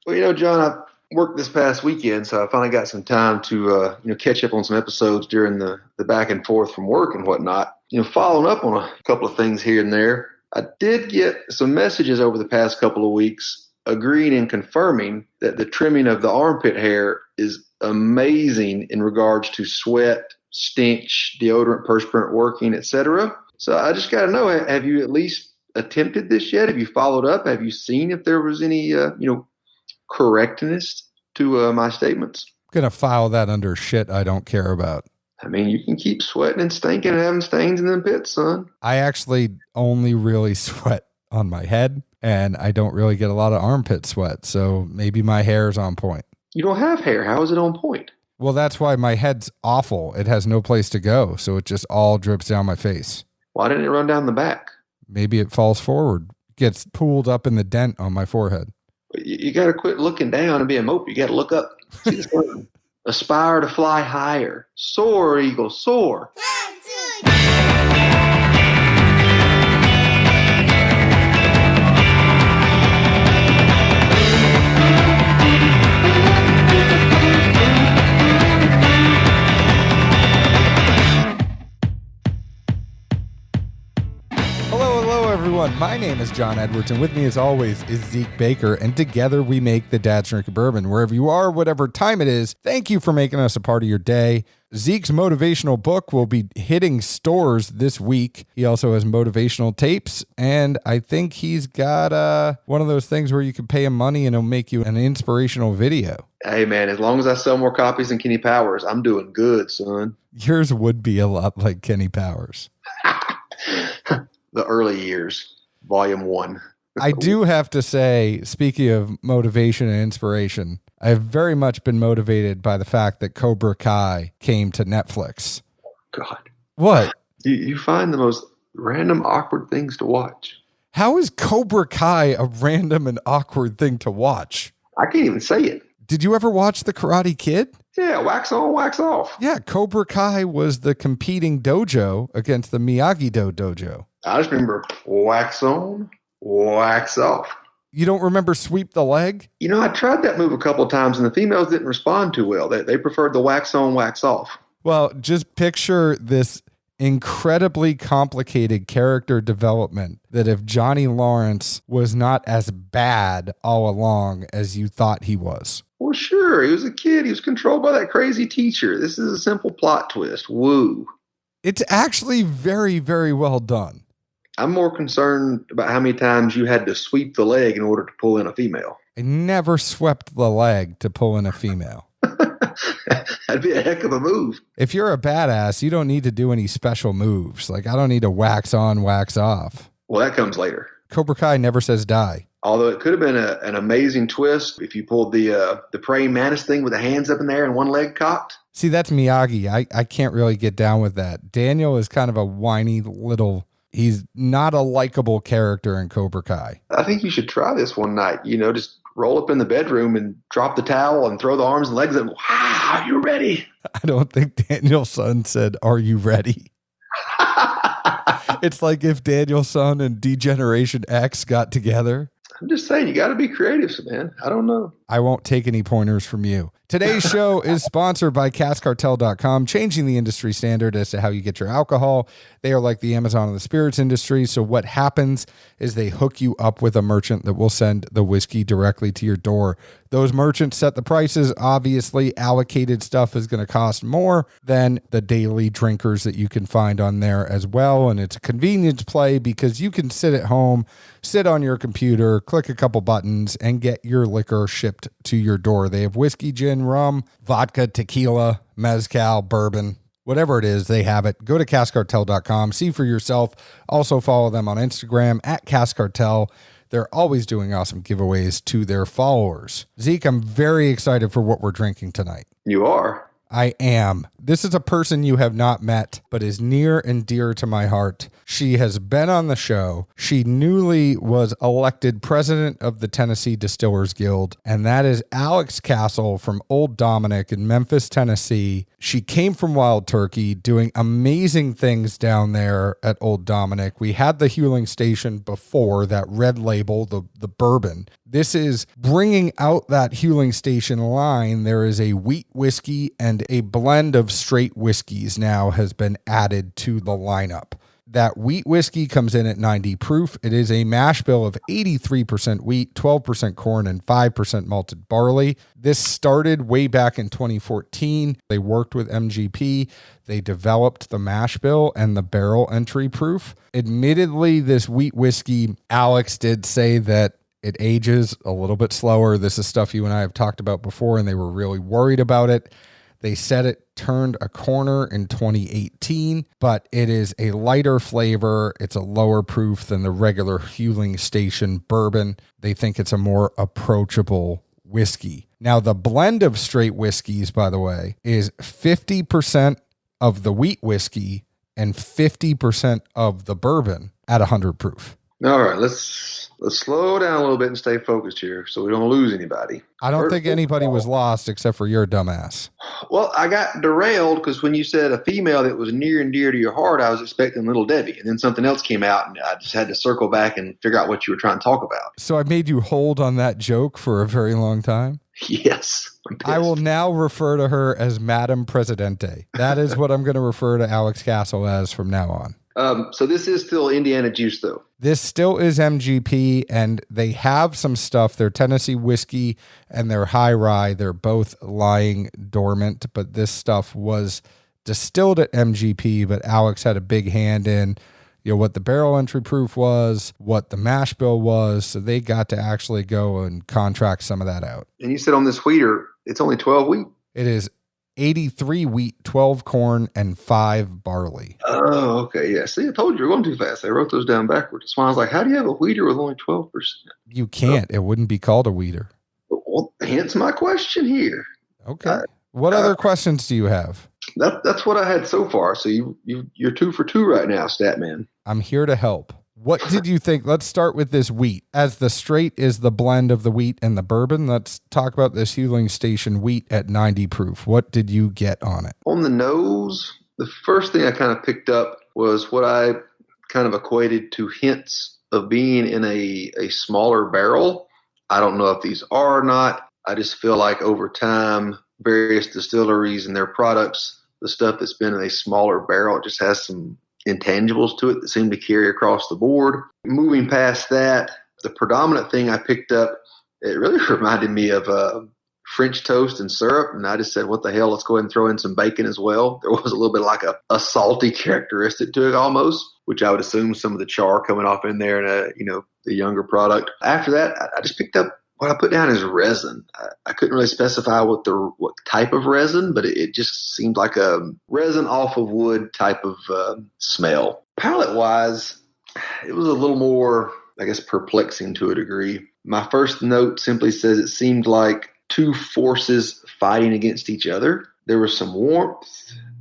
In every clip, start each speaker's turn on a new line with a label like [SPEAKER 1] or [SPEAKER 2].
[SPEAKER 1] Well, John, I worked this past weekend, so I finally got some time to catch up on some episodes during the back and forth from work and whatnot. Following up on a couple of things here and there. I did get some messages over the past couple of weeks agreeing and confirming that the trimming of the armpit hair is amazing in regards to sweat, stench, deodorant, perspirant working, etc. So I just got to know, have you at least attempted this yet? Have you followed up? Have you seen if there was any, correctness to my statements?
[SPEAKER 2] I'm going to file that under shit I don't care about.
[SPEAKER 1] I mean, you can keep sweating and stinking and having stains in them pits, son.
[SPEAKER 2] I actually only really sweat on my head, and I don't really get a lot of armpit sweat, so maybe my hair is on point.
[SPEAKER 1] You don't have hair. How is it on point?
[SPEAKER 2] Well, that's why my head's awful. It has no place to go, so it just all drips down my face.
[SPEAKER 1] Why didn't it run down the back?
[SPEAKER 2] Maybe it falls forward, gets pooled up in the dent on my forehead.
[SPEAKER 1] You got to quit looking down and being mope. You got to look up. See the sun. Aspire to fly higher. Soar, eagle, soar. 1, 2, 3.
[SPEAKER 2] My name is John Edwards, and with me, as always, is Zeke Baker, and together we make the Dad's Drink of Bourbon. Wherever you are, whatever time it is, thank you for making us a part of your day. Zeke's motivational book will be hitting stores this week. He also has motivational tapes, and I think he's got one of those things where you can pay him money and he'll make you an inspirational video.
[SPEAKER 1] Hey, man, as long as I sell more copies than Kenny Powers, I'm doing good, son.
[SPEAKER 2] Yours would be a lot like Kenny Powers.
[SPEAKER 1] The early years. Volume 1.
[SPEAKER 2] I do have to say, speaking of motivation and inspiration, I've very much been motivated by the fact that Cobra Kai came to Netflix.
[SPEAKER 1] God.
[SPEAKER 2] What?
[SPEAKER 1] You find the most random, awkward things to watch.
[SPEAKER 2] How is Cobra Kai a random and awkward thing to watch?
[SPEAKER 1] I can't even say it.
[SPEAKER 2] Did you ever watch The Karate Kid?
[SPEAKER 1] Yeah, wax on, wax off.
[SPEAKER 2] Yeah, Cobra Kai was the competing dojo against the Miyagi-Do dojo.
[SPEAKER 1] I just remember wax on, wax off.
[SPEAKER 2] You don't remember Sweep the Leg?
[SPEAKER 1] I tried that move a couple of times and the females didn't respond too well. They preferred the wax on, wax off.
[SPEAKER 2] Well, just picture this incredibly complicated character development that if Johnny Lawrence was not as bad all along as you thought he was.
[SPEAKER 1] Well, sure. He was a kid. He was controlled by that crazy teacher. This is a simple plot twist. Woo.
[SPEAKER 2] It's actually very, very well done.
[SPEAKER 1] I'm more concerned about how many times you had to sweep the leg in order to pull in a female.
[SPEAKER 2] I never swept the leg to pull in a female.
[SPEAKER 1] That'd be a heck of a move.
[SPEAKER 2] If you're a badass, you don't need to do any special moves. Like, I don't need to wax on, wax off.
[SPEAKER 1] Well, that comes later.
[SPEAKER 2] Cobra Kai never says die.
[SPEAKER 1] Although it could have been an amazing twist if you pulled the praying mantis thing with the hands up in there and one leg cocked.
[SPEAKER 2] See, that's Miyagi. I can't really get down with that. Daniel is kind of a whiny little... He's not a likable character in Cobra Kai.
[SPEAKER 1] I think you should try this one night. Just roll up in the bedroom and drop the towel and throw the arms and legs up. Wow, you're ready.
[SPEAKER 2] I don't think Daniel's son said, "Are you ready?" It's like if Daniel's son and D-Generation X got together.
[SPEAKER 1] I'm just saying, you got to be creative, man. I don't know.
[SPEAKER 2] I won't take any pointers from you. Today's show is sponsored by CaskCartel.com, changing the industry standard as to how you get your alcohol. They are like the Amazon of the spirits industry. So what happens is they hook you up with a merchant that will send the whiskey directly to your door. Those merchants set the prices. Obviously, allocated stuff is going to cost more than the daily drinkers that you can find on there as well. And it's a convenience play because you can sit at home, sit on your computer, click a couple buttons, and get your liquor shipped to your door. They have whiskey, gin, rum, vodka, tequila, mezcal, bourbon, whatever it is, they have it. Go to CaskCartel.com, see for yourself. Also follow them on Instagram at CaskCartel. They're always doing awesome giveaways to their followers. Zeke, I'm very excited for what we're drinking tonight.
[SPEAKER 1] You are?
[SPEAKER 2] I am. This is a person you have not met, but is near and dear to my heart. She has been on the show. She newly was elected president of the Tennessee Distillers Guild, and that is Alex Castle from Old Dominick in Memphis, Tennessee. She came from Wild Turkey, doing amazing things down there at Old Dominick. We had the Huling Station before, that red label, the bourbon. This is bringing out that Huling Station line. There is a wheat whiskey and a blend of straight whiskeys now has been added to the lineup. That wheat whiskey comes in at 90 proof. It is a mash bill of 83% wheat, 12% corn, and 5% malted barley. This started way back in 2014. They worked with MGP. They developed the mash bill and the barrel entry proof. Admittedly, this wheat whiskey, Alex did say that it ages a little bit slower. This is stuff you and I have talked about before, and they were really worried about it. They said it turned a corner in 2018, but it is a lighter flavor. It's a lower proof than the regular Huling Station bourbon. They think it's a more approachable whiskey. Now, the blend of straight whiskeys, by the way, is 50% of the wheat whiskey and 50% of the bourbon at 100 proof.
[SPEAKER 1] All right, let's slow down a little bit and stay focused here so we don't lose anybody.
[SPEAKER 2] I don't think anybody was lost except for your dumbass.
[SPEAKER 1] Well, I got derailed because when you said a female that was near and dear to your heart, I was expecting Little Debbie. And then something else came out, and I just had to circle back and figure out what you were trying to talk about.
[SPEAKER 2] So I made you hold on that joke for a very long time?
[SPEAKER 1] Yes.
[SPEAKER 2] I will now refer to her as Madam Presidente. That is what I'm going to refer to Alex Castle as from now on.
[SPEAKER 1] So this is still Indiana juice, though.
[SPEAKER 2] This still is MGP, and they have some stuff. Their Tennessee whiskey and their high rye, they're both lying dormant, but this stuff was distilled at MGP, but Alex had a big hand in, what the barrel entry proof was, what the mash bill was, so they got to actually go and contract some of that out.
[SPEAKER 1] And you said on this wheater, it's only 12 wheat?
[SPEAKER 2] It is 83 wheat, 12 corn, and 5 barley.
[SPEAKER 1] Oh, okay. Yeah. See, I told you were going too fast. I wrote those down backwards. So I was like, how do you have a wheater with only 12%?
[SPEAKER 2] You can't. It wouldn't be called a wheater.
[SPEAKER 1] Well, hence my question here.
[SPEAKER 2] Okay. What other questions do you have?
[SPEAKER 1] That's what I had so far. So you're 2 for 2 right now, Statman.
[SPEAKER 2] I'm here to help. What did you think? Let's start with this wheat. As the straight is the blend of the wheat and the bourbon, let's talk about this Huling Station wheat at 90 proof. What did you get on it?
[SPEAKER 1] On the nose, the first thing I kind of picked up was what I kind of equated to hints of being in a smaller barrel. I don't know if these are or not. I just feel like over time, various distilleries and their products, the stuff that's been in a smaller barrel, it just has some intangibles to it that seem to carry across the board. Moving past that, the predominant thing I picked up, it really reminded me of French toast and syrup, and I just said, what the hell, let's go ahead and throw in some bacon as well. There was a little bit like a salty characteristic to it almost, which I would assume some of the char coming off in there and the younger product. After that, I just picked up what I put down as resin. I couldn't really specify what type of resin, but it just seemed like a resin off of wood type of smell. Palate-wise, it was a little more, I guess, perplexing to a degree. My first note simply says it seemed like two forces fighting against each other. There was some warmth,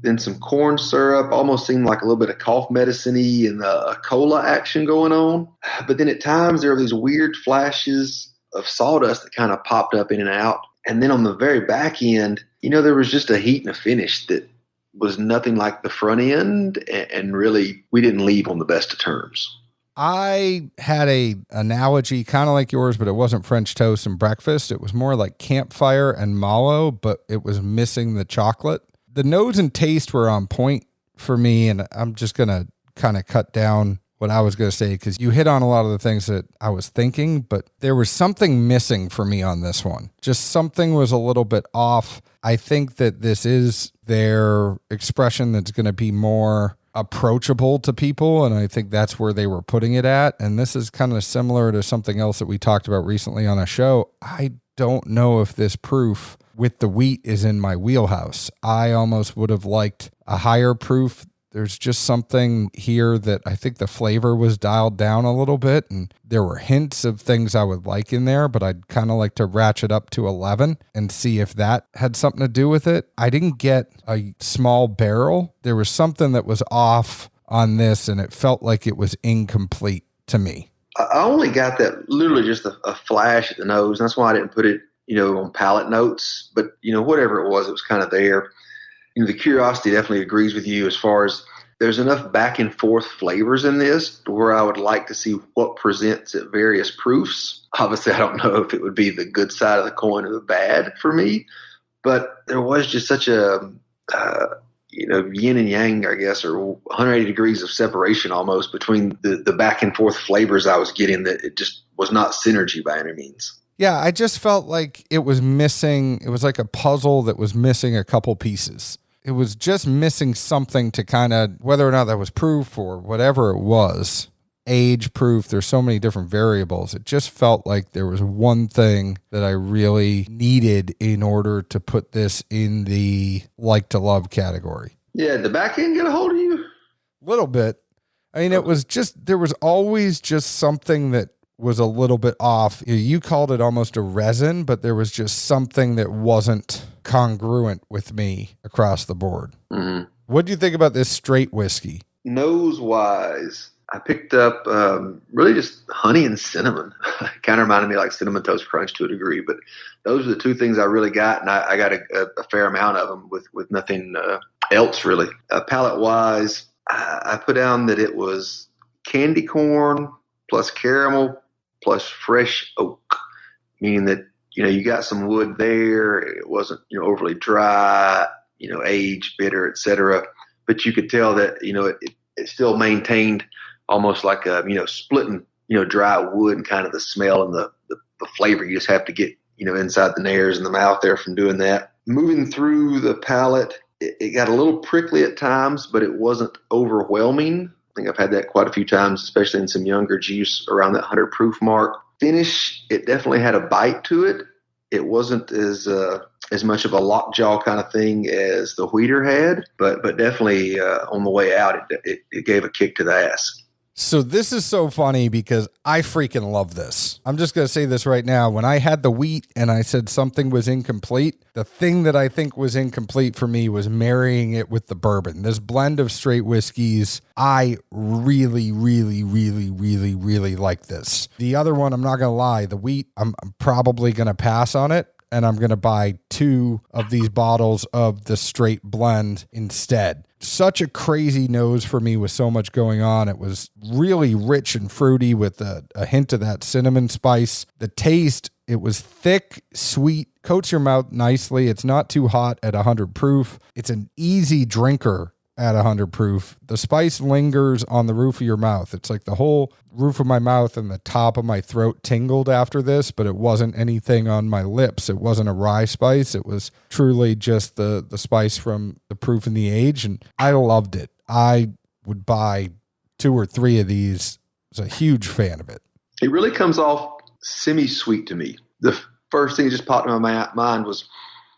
[SPEAKER 1] then some corn syrup, almost seemed like a little bit of cough medicine-y and a cola action going on. But then at times there were these weird flashes of sawdust that kind of popped up in and out. And then on the very back end, there was just a heat and a finish that was nothing like the front end. And really, we didn't leave on the best of terms.
[SPEAKER 2] I had a analogy kind of like yours, but it wasn't French toast and breakfast. It was more like campfire and mallow, but it was missing the chocolate. The nose and taste were on point for me, and I'm just going to kind of cut down what I was going to say because you hit on a lot of the things that I was thinking, but there was something missing for me on this one. Just something was a little bit off. I think that this is their expression that's going to be more approachable to people, and I think that's where they were putting it at. And this is kind of similar to something else that we talked about recently on a show. I don't know if this proof with the wheat is in my wheelhouse. I almost would have liked a higher proof. There's just something here that I think the flavor was dialed down a little bit, and there were hints of things I would like in there, but I'd kind of like to ratchet up to 11 and see if that had something to do with it. I didn't get a small barrel. There was something that was off on this, and it felt like it was incomplete to me.
[SPEAKER 1] I only got that literally just a flash at the nose. That's why I didn't put it, on palate notes, but whatever it was kind of there. The curiosity definitely agrees with you as far as there's enough back and forth flavors in this where I would like to see what presents at various proofs. Obviously, I don't know if it would be the good side of the coin or the bad for me, but there was just such a, yin and yang, I guess, or 180 degrees of separation almost between the back and forth flavors I was getting, that it just was not synergy by any means.
[SPEAKER 2] Yeah, I just felt like it was missing. It was like a puzzle that was missing a couple pieces. It was just missing something to kind of, whether or not that was proof or whatever it was, age proof, there's so many different variables. It just felt like there was one thing that I really needed in order to put this in the like to love category.
[SPEAKER 1] Yeah, the back end get a hold of you?
[SPEAKER 2] A little bit. I mean, it was just, there was always just something that was a little bit off. You called it almost a resin, but there was just something that wasn't congruent with me across the board. Mm-hmm. What do you think about this straight whiskey?
[SPEAKER 1] Nose-wise, I picked up really just honey and cinnamon. It kind of reminded me of like Cinnamon Toast Crunch to a degree, but those are the two things I really got, and I got a fair amount of them with nothing else really. Palate-wise, I put down that it was candy corn plus caramel plus fresh oak, meaning that, you got some wood there. It wasn't, overly dry, aged, bitter, etc. But you could tell that, it still maintained almost like a, splitting, dry wood and kind of the smell and the flavor. You just have to get, inside the nares in the mouth there from doing that. Moving through the palate, it got a little prickly at times, but it wasn't overwhelming. I think I've had that quite a few times, especially in some younger juice around that 100 proof mark. Finish, it definitely had a bite to it. It wasn't as much of a lockjaw kind of thing as the Wheater had, but definitely on the way out, it gave a kick to the ass.
[SPEAKER 2] So this is so funny because I freaking love this. I'm just going to say this right now. When I had the wheat and I said something was incomplete, the thing that I think was incomplete for me was marrying it with the bourbon. This blend of straight whiskeys, I really, really, really, really, really like this. The other one, I'm not going to lie, the wheat, I'm probably going to pass on it. And I'm going to buy 2 of these bottles of the straight blend instead. Such a crazy nose for me with so much going on. It was really rich and fruity with a hint of that cinnamon spice. The taste, it was thick, sweet, coats your mouth nicely. It's not too hot at 100 proof. It's an easy drinker at 100 proof. The spice lingers on the roof of your mouth. It's like the whole roof of my mouth and the top of my throat tingled after this, but it wasn't anything on my lips. It wasn't a rye spice. It was truly just the spice from the proof and the age, and I loved it. I would buy 2 or 3 of these. I was a huge fan of it.
[SPEAKER 1] It really comes off semi-sweet to me. The first thing that just popped in my mind was,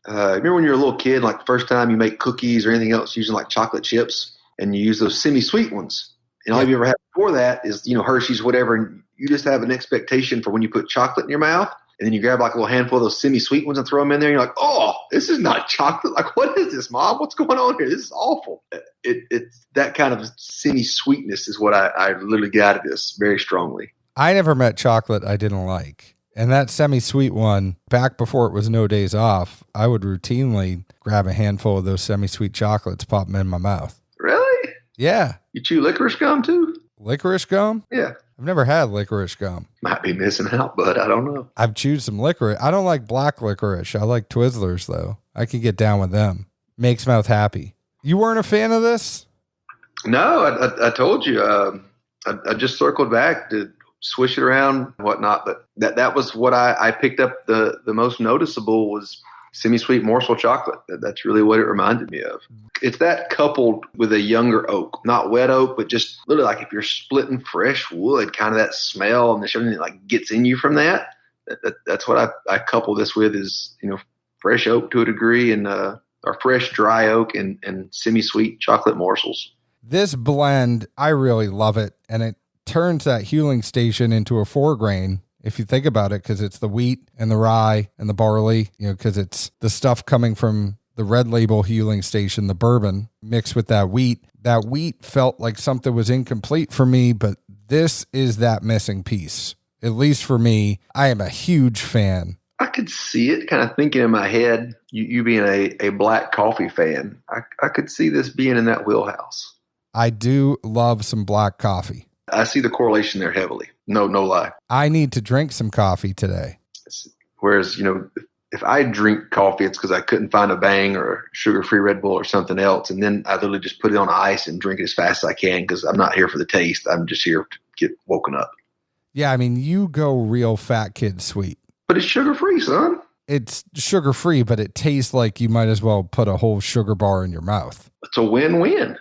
[SPEAKER 1] remember when you're a little kid, like the first time you make cookies or anything else using like chocolate chips, and you use those semi-sweet ones. And all you ever had before that is, Hershey's, whatever, and you just have an expectation for when you put chocolate in your mouth, and then you grab like a little handful of those semi-sweet ones and throw them in there, and you're like, oh, this is not chocolate. Like, what is this, Mom? What's going on here? This is awful. It's that kind of semi-sweetness is what I literally got out of this very strongly.
[SPEAKER 2] I never met chocolate I didn't like. And that semi-sweet one, back before it was no days off, I would routinely grab a handful of those semi-sweet chocolates, pop them in my mouth.
[SPEAKER 1] Really?
[SPEAKER 2] Yeah.
[SPEAKER 1] You chew licorice gum too?
[SPEAKER 2] Licorice gum?
[SPEAKER 1] Yeah.
[SPEAKER 2] I've never had licorice gum.
[SPEAKER 1] Might be missing out, but I don't know.
[SPEAKER 2] I've chewed some licorice. I don't like black licorice. I like Twizzlers, though. I can get down with them. Makes mouth happy. You weren't a fan of this?
[SPEAKER 1] No, I told you. I just circled back to swish it around and whatnot, but that was what I picked up the most noticeable was semi-sweet morsel chocolate. That's really what it reminded me of. It's that coupled with a younger oak, not wet oak, but just literally like if you're splitting fresh wood, kind of that smell and everything that like gets in you from that. That's what I couple this with is, fresh oak to a degree and or fresh dry oak and semi-sweet chocolate morsels.
[SPEAKER 2] This blend, I really love it. And it turns that Huling Station into a 4-grain, if you think about it, because it's the wheat and the rye and the barley, because it's the stuff coming from the red label Huling Station, the bourbon, mixed with that wheat. That wheat felt like something was incomplete for me, but this is that missing piece. At least for me, I am a huge fan.
[SPEAKER 1] I could see it kind of thinking in my head, you being a black coffee fan. I could see this being in that wheelhouse.
[SPEAKER 2] I do love some black coffee.
[SPEAKER 1] I see the correlation there heavily. No lie.
[SPEAKER 2] I need to drink some coffee today.
[SPEAKER 1] Whereas, if I drink coffee, it's because I couldn't find a Bang or a sugar-free Red Bull or something else. And then I literally just put it on ice and drink it as fast as I can because I'm not here for the taste. I'm just here to get woken up.
[SPEAKER 2] Yeah, I mean, you go real fat kid sweet.
[SPEAKER 1] But it's sugar-free, son.
[SPEAKER 2] It's sugar-free, but it tastes like you might as well put a whole sugar bar in your mouth.
[SPEAKER 1] It's a win-win.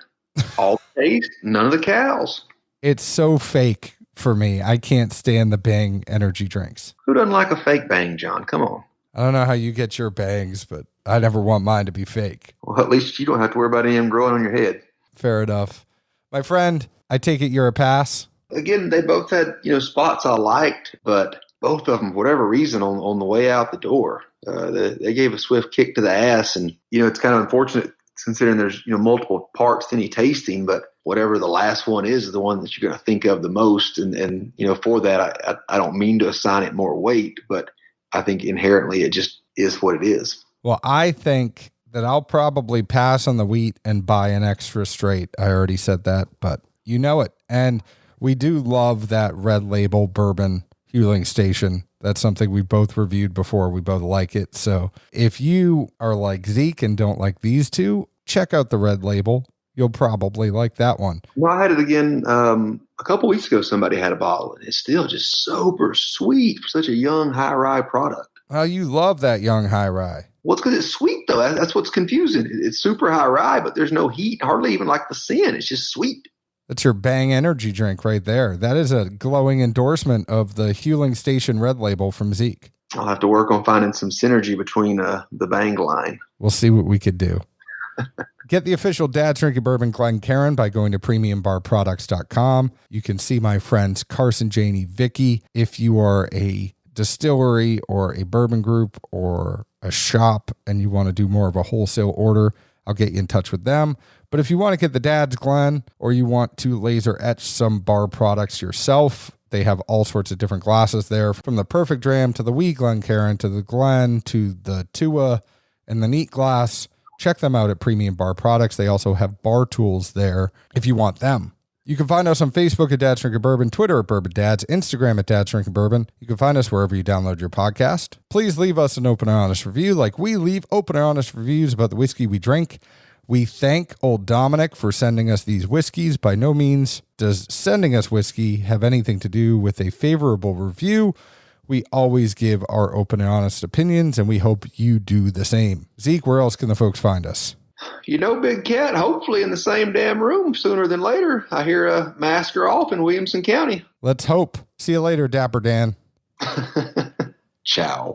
[SPEAKER 1] All the taste, none of the cows.
[SPEAKER 2] It's so fake for me. I can't stand the Bang energy drinks.
[SPEAKER 1] Who doesn't like a fake Bang, John? Come on.
[SPEAKER 2] I don't know how you get your Bangs, but I never want mine to be fake.
[SPEAKER 1] Well, at least you don't have to worry about any of them growing on your head.
[SPEAKER 2] Fair enough. My friend, I take it you're a pass?
[SPEAKER 1] Again, they both had, spots I liked, but both of them, for whatever reason, on the way out the door, they gave a swift kick to the ass. And, it's kind of unfortunate considering there's, multiple parts to any tasting, but whatever the last one is the one that you're going to think of the most. And for that, I don't mean to assign it more weight, but I think inherently it just is what it is.
[SPEAKER 2] Well, I think that I'll probably pass on the wheat and buy an extra straight. I already said that, but you know it. And we do love that red label bourbon fueling station. That's something we both reviewed before. We both like it. So if you are like Zeke and don't like these two, check out the red label. You'll probably like that one.
[SPEAKER 1] Well, I had it again a couple weeks ago. Somebody had a bottle, and it's still just super sweet for such a young high rye product.
[SPEAKER 2] Oh, you love that young high rye.
[SPEAKER 1] Well, it's because it's sweet, though. That's what's confusing. It's super high rye, but there's no heat, hardly even like the sin. It's just sweet.
[SPEAKER 2] That's your Bang energy drink right there. That is a glowing endorsement of the Huling Station red label from Zeke.
[SPEAKER 1] I'll have to work on finding some synergy between the Bang line.
[SPEAKER 2] We'll see what we could do. Get the official Dad's Drinking Bourbon Glencairn by going to premiumbarproducts.com. You can see my friends Carson, Janie, Vicky. If you are a distillery or a bourbon group or a shop and you want to do more of a wholesale order, I'll get you in touch with them. But if you want to get the Dad's Glen or you want to laser etch some bar products yourself, they have all sorts of different glasses there, from the Perfect Dram to the Wee Glencairn to the Glen to the Tua and the Neat Glass. Check them out at Premium Bar Products. They also have bar tools there if you want them. You can find us on Facebook at Dad's Drinking Bourbon, Twitter at Bourbon Dads, Instagram at Dad's Drinking Bourbon. You can find us wherever you download your podcast. Please leave us an open and honest review like we leave open and honest reviews about the whiskey we drink. We thank Old Dominick for sending us these whiskeys. By no means does sending us whiskey have anything to do with a favorable review. We always give our open and honest opinions, and we hope you do the same. Zeke, where else can the folks find us?
[SPEAKER 1] Big Cat, hopefully in the same damn room sooner than later. I hear a masker off in Williamson County.
[SPEAKER 2] Let's hope. See you later, Dapper Dan.
[SPEAKER 1] Ciao.